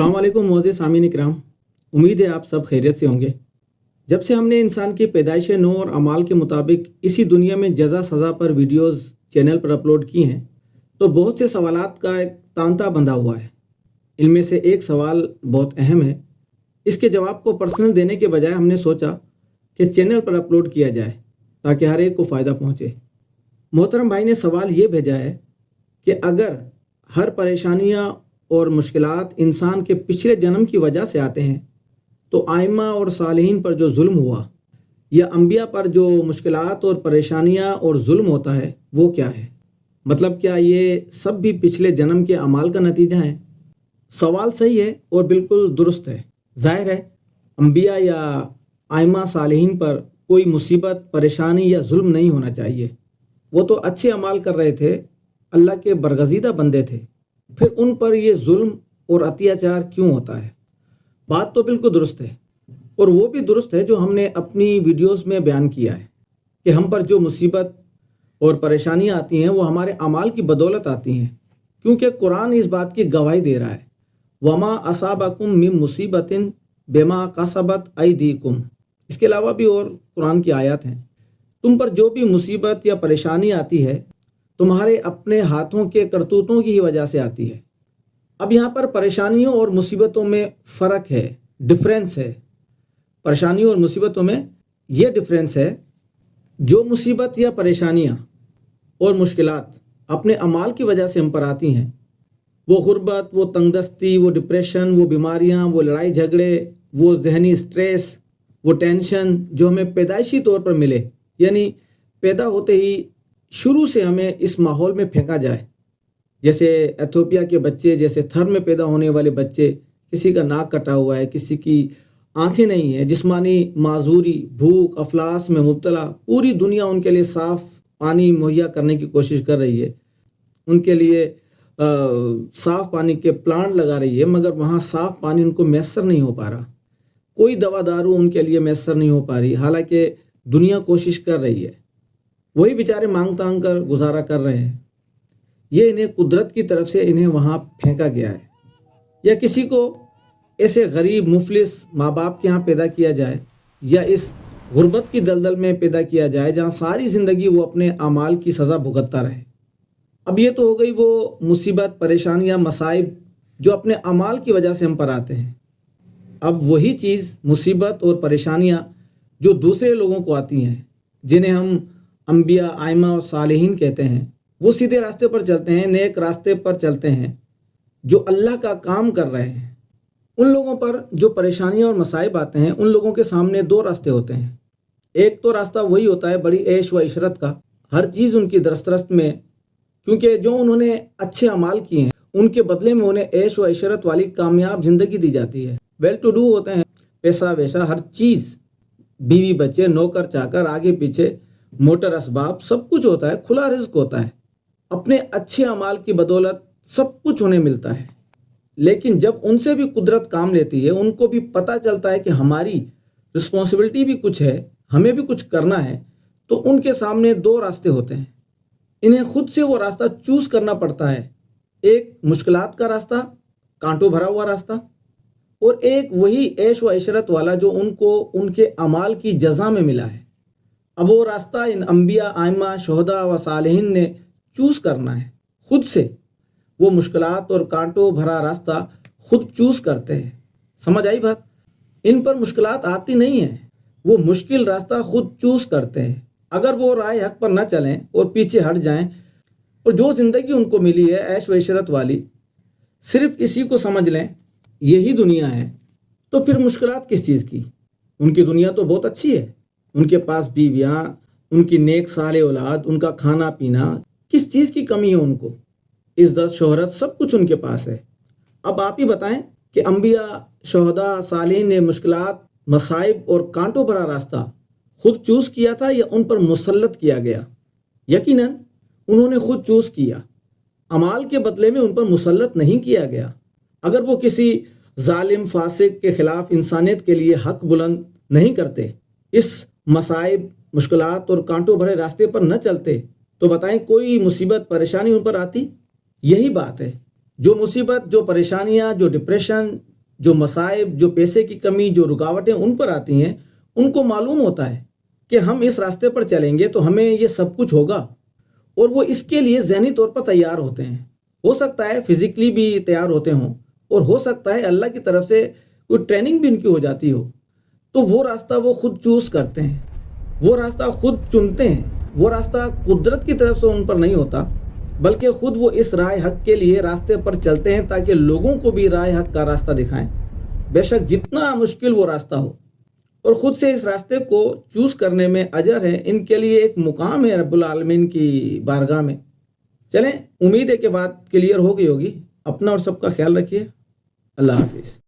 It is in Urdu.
السلام علیکم معزز سامعین اکرام، امید ہے آپ سب خیریت سے ہوں گے۔ جب سے ہم نے انسان کی پیدائش نو اور اعمال کے مطابق اسی دنیا میں جزا سزا پر ویڈیوز چینل پر اپلوڈ کی ہیں تو بہت سے سوالات کا ایک تانتا بندھا ہوا ہے۔ ان میں سے ایک سوال بہت اہم ہے۔ اس کے جواب کو پرسنل دینے کے بجائے ہم نے سوچا کہ چینل پر اپلوڈ کیا جائے تاکہ ہر ایک کو فائدہ پہنچے۔ محترم بھائی نے سوال یہ بھیجا ہے کہ اگر ہر پریشانیاں اور مشکلات انسان کے پچھلے جنم کی وجہ سے آتے ہیں تو ائمہ اور صالحین پر جو ظلم ہوا یا انبیاء پر جو مشکلات اور پریشانیاں اور ظلم ہوتا ہے وہ کیا ہے؟ مطلب کیا یہ سب بھی پچھلے جنم کے اعمال کا نتیجہ ہے؟ سوال صحیح ہے اور بالکل درست ہے۔ ظاہر ہے انبیاء یا ائمہ صالحین پر کوئی مصیبت، پریشانی یا ظلم نہیں ہونا چاہیے۔ وہ تو اچھے اعمال کر رہے تھے، اللہ کے برگزیدہ بندے تھے، پھر ان پر یہ ظلم اور اتیاچار کیوں ہوتا ہے؟ بات تو بالکل درست ہے، اور وہ بھی درست ہے جو ہم نے اپنی ویڈیوز میں بیان کیا ہے کہ ہم پر جو مصیبت اور پریشانیاں آتی ہیں وہ ہمارے اعمال کی بدولت آتی ہیں، کیونکہ قرآن اس بات کی گواہی دے رہا ہے وَمَا أَصَابَكُم مِّن مُّصِيبَةٍ بِمَا كَسَبَتْ أَيْدِيكُمْ۔ اس کے علاوہ بھی اور قرآن کی آیات ہیں۔ تم پر جو بھی مصیبت یا پریشانی آتی ہے تمہارے اپنے ہاتھوں کے کرتوتوں کی ہی وجہ سے آتی ہے۔ اب یہاں پر پریشانیوں اور مصیبتوں میں فرق ہے، ڈفرینس ہے۔ پریشانیوں اور مصیبتوں میں یہ ڈفرینس ہے، جو مصیبت یا پریشانیاں اور مشکلات اپنے اعمال کی وجہ سے ہم پر آتی ہیں، وہ غربت، وہ تنگ دستی، وہ ڈپریشن، وہ بیماریاں، وہ لڑائی جھگڑے، وہ ذہنی سٹریس، وہ ٹینشن جو ہمیں پیدائشی طور پر ملے، یعنی پیدا ہوتے ہی شروع سے ہمیں اس ماحول میں پھینکا جائے، جیسے ایتھوپیا کے بچے، جیسے تھر میں پیدا ہونے والے بچے، کسی کا ناک کٹا ہوا ہے، کسی کی آنکھیں نہیں ہیں، جسمانی معذوری، بھوک، افلاس میں مبتلا، پوری دنیا ان کے لیے صاف پانی مہیا کرنے کی کوشش کر رہی ہے، ان کے لیے صاف پانی کے پلانٹ لگا رہی ہے، مگر وہاں صاف پانی ان کو میسر نہیں ہو پا رہا، کوئی دوا دارو ان کے لیے میسر نہیں ہو پا رہی، حالانکہ دنیا کوشش کر رہی ہے۔ وہی بیچارے مانگ تانگ کر گزارا کر رہے ہیں۔ یہ انہیں قدرت کی طرف سے انہیں وہاں پھینکا گیا ہے۔ یا کسی کو ایسے غریب مفلس ماں باپ کے ہاں پیدا کیا جائے، یا اس غربت کی دلدل میں پیدا کیا جائے جہاں ساری زندگی وہ اپنے اعمال کی سزا بھگتتا رہے۔ اب یہ تو ہو گئی وہ مصیبت، پریشانیاں، مصائب جو اپنے اعمال کی وجہ سے ہم پر آتے ہیں۔ اب وہی چیز، مصیبت اور پریشانیاں جو دوسرے لوگوں کو آتی ہیں، جنہیں ہم انبیاء، ائمہ اور صالحین کہتے ہیں، وہ سیدھے راستے پر چلتے ہیں، نیک راستے پر چلتے ہیں، جو اللہ کا کام کر رہے ہیں۔ ان لوگوں پر جو پریشانیاں اور مصائب آتے ہیں، ان لوگوں کے سامنے دو راستے ہوتے ہیں۔ ایک تو راستہ وہی ہوتا ہے بڑی عیش و عشرت کا، ہر چیز ان کی دسترس میں، کیونکہ جو انہوں نے اچھے اعمال کیے ہیں ان کے بدلے میں انہیں عیش و عشرت والی کامیاب زندگی دی جاتی ہے، ویل ٹو ڈو ہوتے ہیں، پیسہ ویسہ ہر چیز، بیوی بچے، نوکر چاکر، آگے پیچھے موٹر اسباب، سب کچھ ہوتا ہے، کھلا رزق ہوتا ہے، اپنے اچھے اعمال کی بدولت سب کچھ انہیں ملتا ہے۔ لیکن جب ان سے بھی قدرت کام لیتی ہے، ان کو بھی پتہ چلتا ہے کہ ہماری رسپانسبلٹی بھی کچھ ہے، ہمیں بھی کچھ کرنا ہے، تو ان کے سامنے دو راستے ہوتے ہیں۔ انہیں خود سے وہ راستہ چوز کرنا پڑتا ہے، ایک مشکلات کا راستہ، کانٹوں بھرا ہوا راستہ، اور ایک وہی عیش و عشرت والا جو ان کو ان کے اعمال کی جزا میں ملا ہے۔ اب وہ راستہ ان انبیاء، ائمہ، شہداء و صالحین نے چوز کرنا ہے خود سے۔ وہ مشکلات اور کانٹوں بھرا راستہ خود چوز کرتے ہیں۔ سمجھ آئی بات؟ ان پر مشکلات آتی نہیں ہیں، وہ مشکل راستہ خود چوز کرتے ہیں۔ اگر وہ راہ حق پر نہ چلیں اور پیچھے ہٹ جائیں، اور جو زندگی ان کو ملی ہے عیش و عشرت والی، صرف اسی کو سمجھ لیں یہی دنیا ہے، تو پھر مشکلات کس چیز کی؟ ان کی دنیا تو بہت اچھی ہے، ان کے پاس بیویاں، ان کی نیک صالح اولاد، ان کا کھانا پینا، کس چیز کی کمی ہے ان کو؟ عزت، شہرت، سب کچھ ان کے پاس ہے۔ اب آپ ہی بتائیں کہ انبیاء، شہداء، صالحین نے مشکلات، مصائب اور کانٹوں بھرا راستہ خود چوز کیا تھا یا ان پر مسلط کیا گیا؟ یقیناً انہوں نے خود چوز کیا، اعمال کے بدلے میں ان پر مسلط نہیں کیا گیا۔ اگر وہ کسی ظالم فاسق کے خلاف انسانیت کے لیے حق بلند نہیں کرتے، اس مصائب، مشکلات اور کانٹوں بھرے راستے پر نہ چلتے، تو بتائیں کوئی مصیبت، پریشانی ان پر آتی؟ یہی بات ہے، جو مصیبت، جو پریشانیاں، جو ڈپریشن، جو مصائب، جو پیسے کی کمی، جو رکاوٹیں ان پر آتی ہیں، ان کو معلوم ہوتا ہے کہ ہم اس راستے پر چلیں گے تو ہمیں یہ سب کچھ ہوگا، اور وہ اس کے لیے ذہنی طور پر تیار ہوتے ہیں۔ ہو سکتا ہے فزیکلی بھی تیار ہوتے ہوں، اور ہو سکتا ہے اللہ کی طرف سے کوئی ٹریننگ بھی ان کی ہو جاتی ہو، تو وہ راستہ وہ خود چوز کرتے ہیں، وہ راستہ خود چنتے ہیں۔ وہ راستہ قدرت کی طرف سے ان پر نہیں ہوتا، بلکہ خود وہ اس راہ حق کے لیے راستے پر چلتے ہیں تاکہ لوگوں کو بھی راہ حق کا راستہ دکھائیں، بے شک جتنا مشکل وہ راستہ ہو۔ اور خود سے اس راستے کو چوز کرنے میں اجر ہے، ان کے لیے ایک مقام ہے رب العالمین کی بارگاہ میں۔ چلیں، امید ہے کہ بات کلیئر ہو گئی ہوگی۔ اپنا اور سب کا خیال رکھیے۔ اللہ حافظ۔